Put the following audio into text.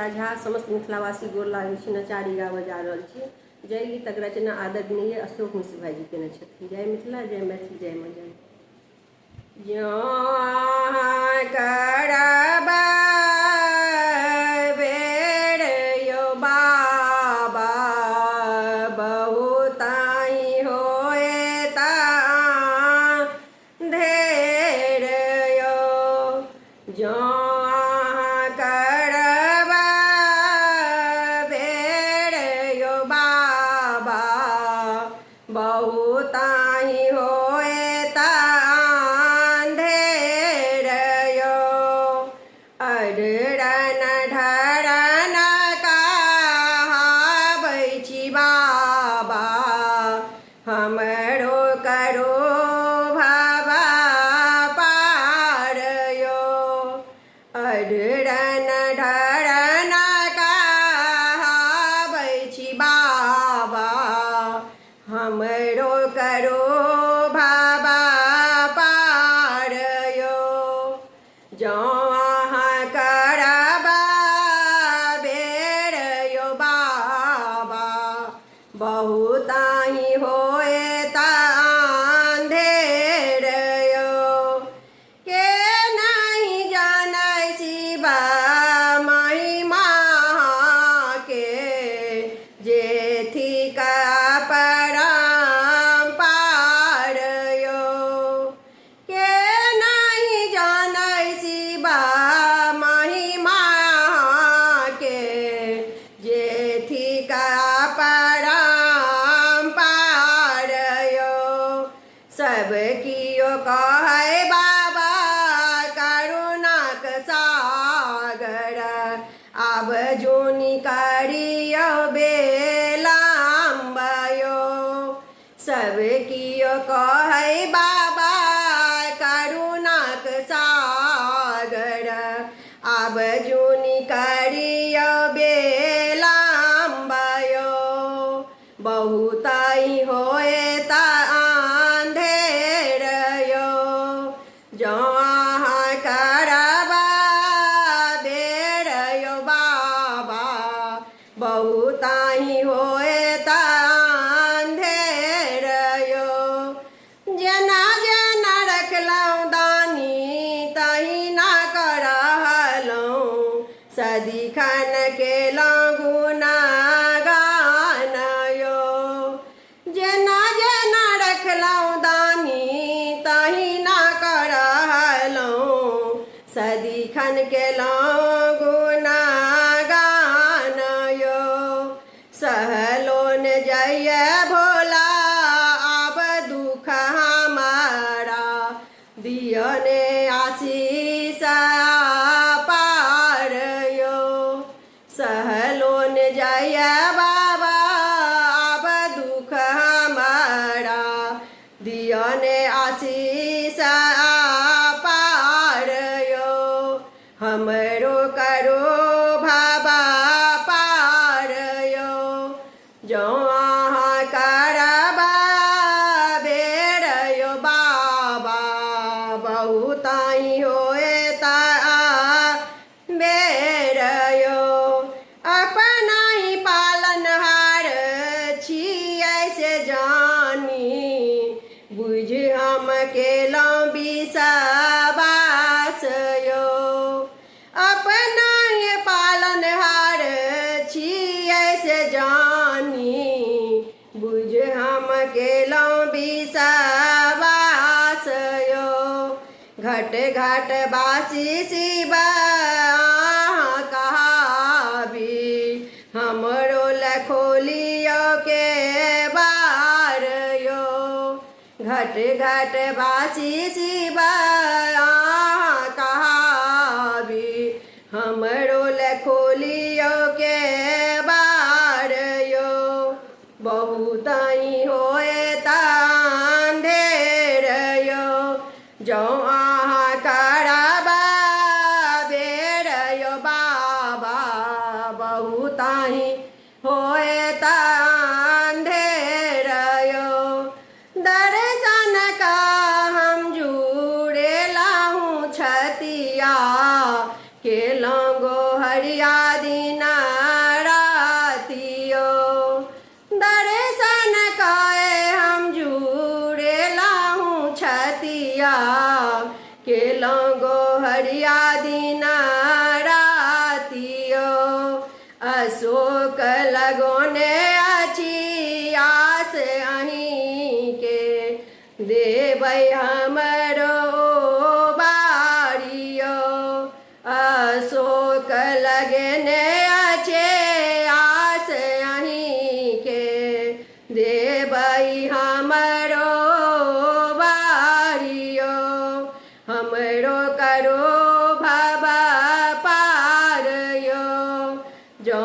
झा समस्त मिथिलावासी गोर लागै छी, नचारी गाबऽ जा रहल छी। जय गीतक रचना आदरणीय अशोक मिश्र भाईजी केने छथिन। जय मिथिला, जय मैथिली, जय मजन। जँ करबा बेर यौ बाबा बहुताई होएता ढेर यौ। जँ करबा बेर यौ बाबा बहुताई होएता ढेर यौ। अढरन ढरन कहाबै छी बाबा हमरो करो भवा पार यौ। अढरन ढरन कहाबै छी बाबा हमरो करो भवा पार यौ। जँ अहाँ करबा बेर यौ बाबा बहुताई होएता ढेर यौ। के नहीं जानै शिवा महिमा के जेथी का परम्पार यौ। के नहीं जानै शिवा महिमा के जेथी का परम्पार यौ। सब कियो कहै बाबा करुणाक सागर आब जोनि करियौ बेलाम्ब यौ। सब कियो कहै बाबा करुणाक सागर आब जोनि करियौ बेलाम्ब यौ। बहुताई होएता ढेर यौ। जँ अहाँ करबा बेर यौ बाबा बहुताई होएता ढेर यौ। जेना जेना रखलहुँ दानी तहिना करहलहुँ सदिखन केलहुँ गुणगान यौ। जेना जेना रखलहुँ दानी तहिना करहलहुँ सदिखन केलहुँ गुणगान यौ। सहलो न जय भोला आब दुख हमारा दियौ ने आशीष पार यौ। सहलो न जय बाबा आब दुख हमारा दियौ ने आशीष पार यौ। हमरो करो भवा पार यौ। जँ अहाँ करबा बेर यौ बाबा बहुताई होएता बेर यौ। अपना ही पालनहार छियै से जानी बुझ हम केलहुँ विश्वास यौ। अपना ही पालनहार छियै से जानी बुझ हम केलहुँ विश्वास यौ। घट घट बासी शिवा अहाँ कहाबी हमरो लखोलियो के बार यौ। घट घट बासी शिवा अहाँ कहाबी हमरो लखोलियो के बार यौ। बहुताई होएता ढेर यौ। जँ अहाँ करबा बेर यौ बाबा बहुताई होएता ढेर यौ। दर्शन का हम जुड़ेला हूँ छतिया केलहुँ गोहरिया दिन दिन रातियो दर्शन काए हम जुड़ेला हूँ छतिया के लंगो हरिया दिन रातियो अशोक लगोने अच्छी आस अहीं के देबै हमरो बारियो अशोक लगने अच्छे आस अहीं के देबै हमरो बारियो हमरो करो भव पार यो जो